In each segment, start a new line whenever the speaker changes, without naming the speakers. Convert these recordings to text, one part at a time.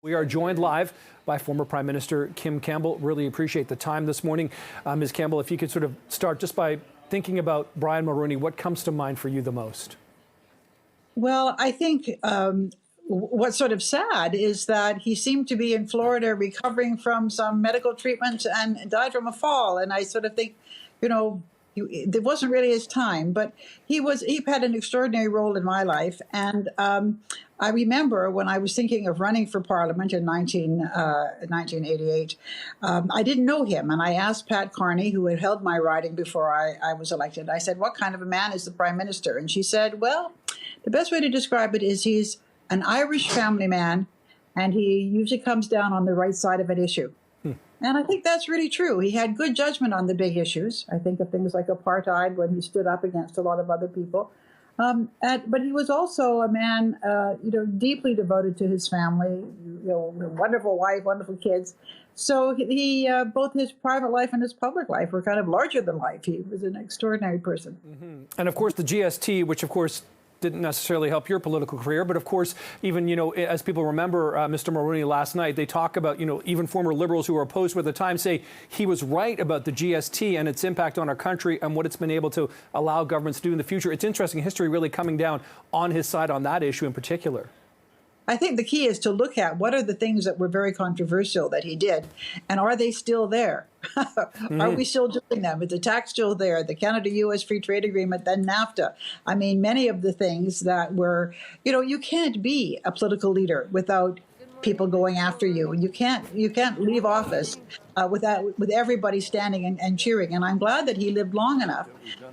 We are joined live by former Prime Minister Kim Campbell. Really appreciate the time this morning. Ms. Campbell, if you could sort of start just by thinking about Brian Mulroney, what comes to mind for you the most?
Well, I think what's sort of sad is that he seemed to be in Florida recovering from some medical treatment and died from a fall. And I sort of think, it wasn't really his time, but he had an extraordinary role in my life. And I remember when I was thinking of running for Parliament in 1988, I didn't know him. And I asked Pat Carney, who had held my riding before I was elected, I said, what kind of a man is the Prime Minister? And she said, well, the best way to describe it is he's an Irish family man, and he usually comes down on the right side of an issue. And I think that's really true. He had good judgment on the big issues. I think of things like apartheid, when he stood up against a lot of other people. But he was also a man, deeply devoted to his family, wonderful wife, wonderful kids. So he both his private life and his public life were kind of larger than life. He was an extraordinary person. Mm-hmm.
And of course, the GST, which of course didn't necessarily help your political career, but of course, even, as people remember Mr. Mulroney last night, they talk about, even former Liberals who were opposed at the time say he was right about the GST and its impact on our country and what it's been able to allow governments to do in the future. It's interesting, history really coming down on his side on that issue in particular.
I think the key is to look at what are the things that were very controversial that he did, and are they still there? Are we still doing them? Is the tax still there? The Canada-U.S. Free Trade Agreement, then NAFTA. I mean, many of the things that were, you can't be a political leader without people going after you. You can't leave office with everybody standing and cheering. And I'm glad that he lived long enough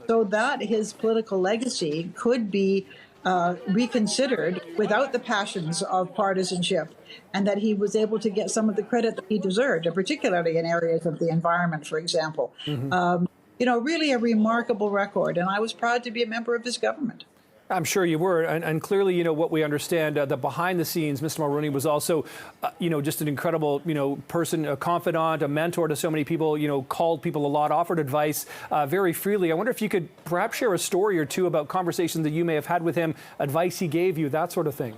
so that his political legacy could be reconsidered without the passions of partisanship, and that he was able to get some of the credit that he deserved, and particularly in areas of the environment, for example. Mm-hmm. Really a remarkable record, and I was proud to be a member of his government.
I'm sure you were, and clearly, what we understand, that behind the scenes, Mr. Mulroney was also, just an incredible, person, a confidant, a mentor to so many people, called people a lot, offered advice very freely. I wonder if you could perhaps share a story or two about conversations that you may have had with him, advice he gave you, that sort of thing.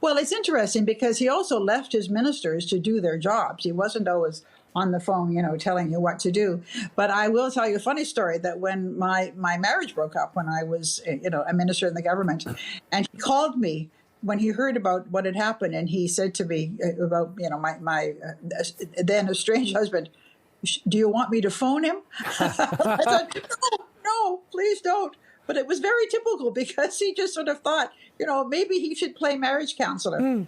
Well, it's interesting because he also left his ministers to do their jobs. He wasn't always on the phone, telling you what to do. But I will tell you a funny story that when my marriage broke up, when I was, a minister in the government, and he called me when he heard about what had happened, and he said to me about, my then estranged husband, do you want me to phone him? I thought, no, please don't. But it was very typical because he just sort of thought, maybe he should play marriage counselor.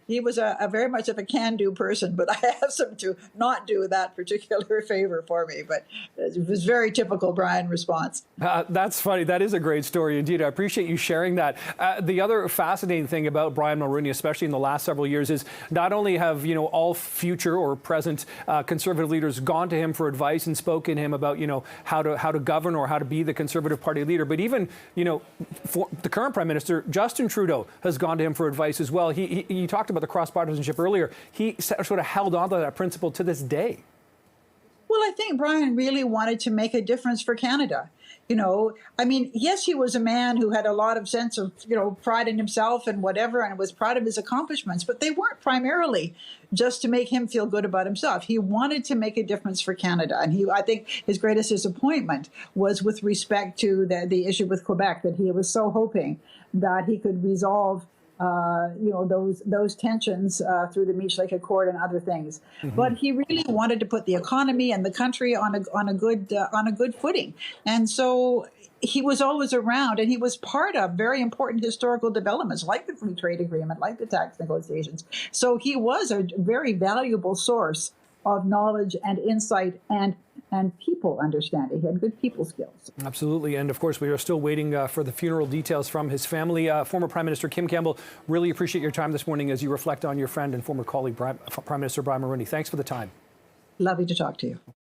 He was a very much of a can-do person, but I asked him to not do that particular favor for me. But it was very typical Brian response.
That's funny. That is a great story indeed. I appreciate you sharing that. The other fascinating thing about Brian Mulroney, especially in the last several years, is not only have all future or present Conservative leaders gone to him for advice and spoken to him about how to govern or how to be the Conservative Party leader, but even for the current Prime Minister, Justin Trudeau, has gone to him for advice as well. He talked about the cross-partisanship earlier. He sort of held on to that principle to this day.
Well, I think Brian really wanted to make a difference for Canada. Yes, he was a man who had a lot of sense of, pride in himself and whatever, and was proud of his accomplishments, but they weren't primarily just to make him feel good about himself. He wanted to make a difference for Canada. And I think his greatest disappointment was with respect to the issue with Quebec, that he was so hoping that he could resolve those tensions through the Meech Lake Accord and other things. Mm-hmm. But he really wanted to put the economy and the country on a good footing. And so he was always around, and he was part of very important historical developments like the Free Trade Agreement, like the tax negotiations. So he was a very valuable source of knowledge and insight and people understanding. He had good people skills.
Absolutely. And of course, we are still waiting for the funeral details from his family. Former Prime Minister Kim Campbell, really appreciate your time this morning as you reflect on your friend and former colleague, Prime Minister Brian Mulroney. Thanks for the time.
Lovely to talk to you.